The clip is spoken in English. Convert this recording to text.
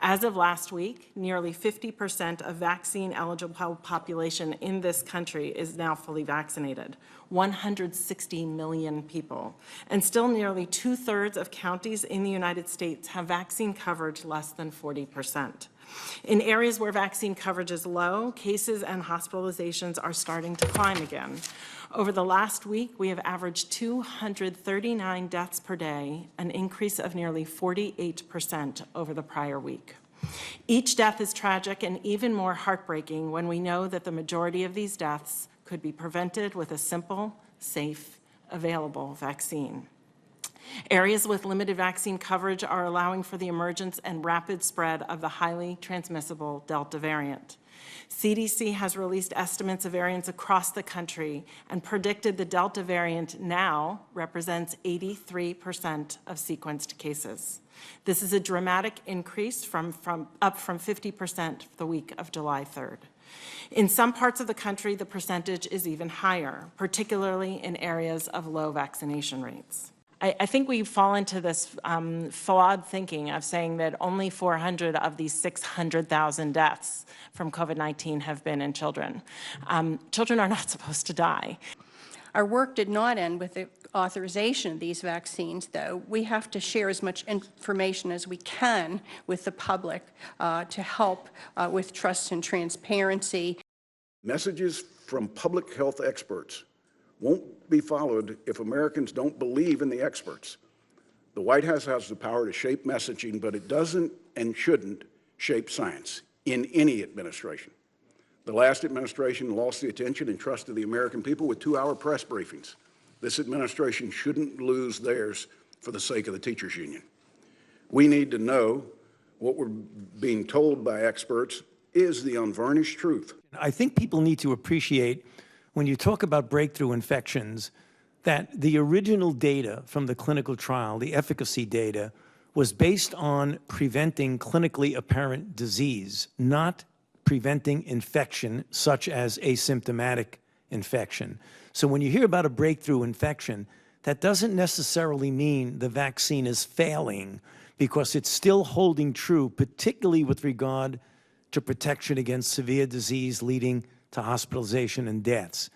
As of last week, nearly 50% of vaccine-eligible population in this country is now fully vaccinated, 160 million people. And still nearly 2/3 of counties in the United States have vaccine coverage less than 40%. In areas where vaccine coverage is low, cases and hospitalizations are starting to climb again. Over the last week, we have averaged 239 deaths per day, an increase of nearly 48% over the prior week. Each death is tragic and even more heartbreaking when we know that the majority of these deaths could be prevented with a simple, safe, available vaccine. Areas with limited vaccine coverage are allowing for the emergence and rapid spread of the highly transmissible Delta variant. CDC has released estimates of variants across the country and predicted the Delta variant now represents 83% of sequenced cases. This is a dramatic increase up from 50% the week of July 3rd. In some parts of the country, the percentage is even higher, particularly in areas of low vaccination rates. I think we fall into this flawed thinking of saying that only 400 of these 600,000 deaths from COVID-19 have been in children. Children are not supposed to die. Our work did not end with the authorization of these vaccines, though. We have to share as much information as we can with the public to help with trust and transparency. Messages from public health experts won't be followed if Americans don't believe in the experts. The White House has the power to shape messaging, but it doesn't and shouldn't shape science in any administration. The last administration lost the attention and trust of the American people with 2-hour press briefings. This administration shouldn't lose theirs for the sake of the teachers' union. We need to know what we're being told by experts is the unvarnished truth. I think people need to appreciate, when you talk about breakthrough infections, that the original data from the clinical trial, the efficacy data, was based on preventing clinically apparent disease, not preventing infection such as asymptomatic infection. So when you hear about a breakthrough infection, that doesn't necessarily mean the vaccine is failing, because it's still holding true, particularly with regard to protection against severe disease leading to hospitalization and deaths.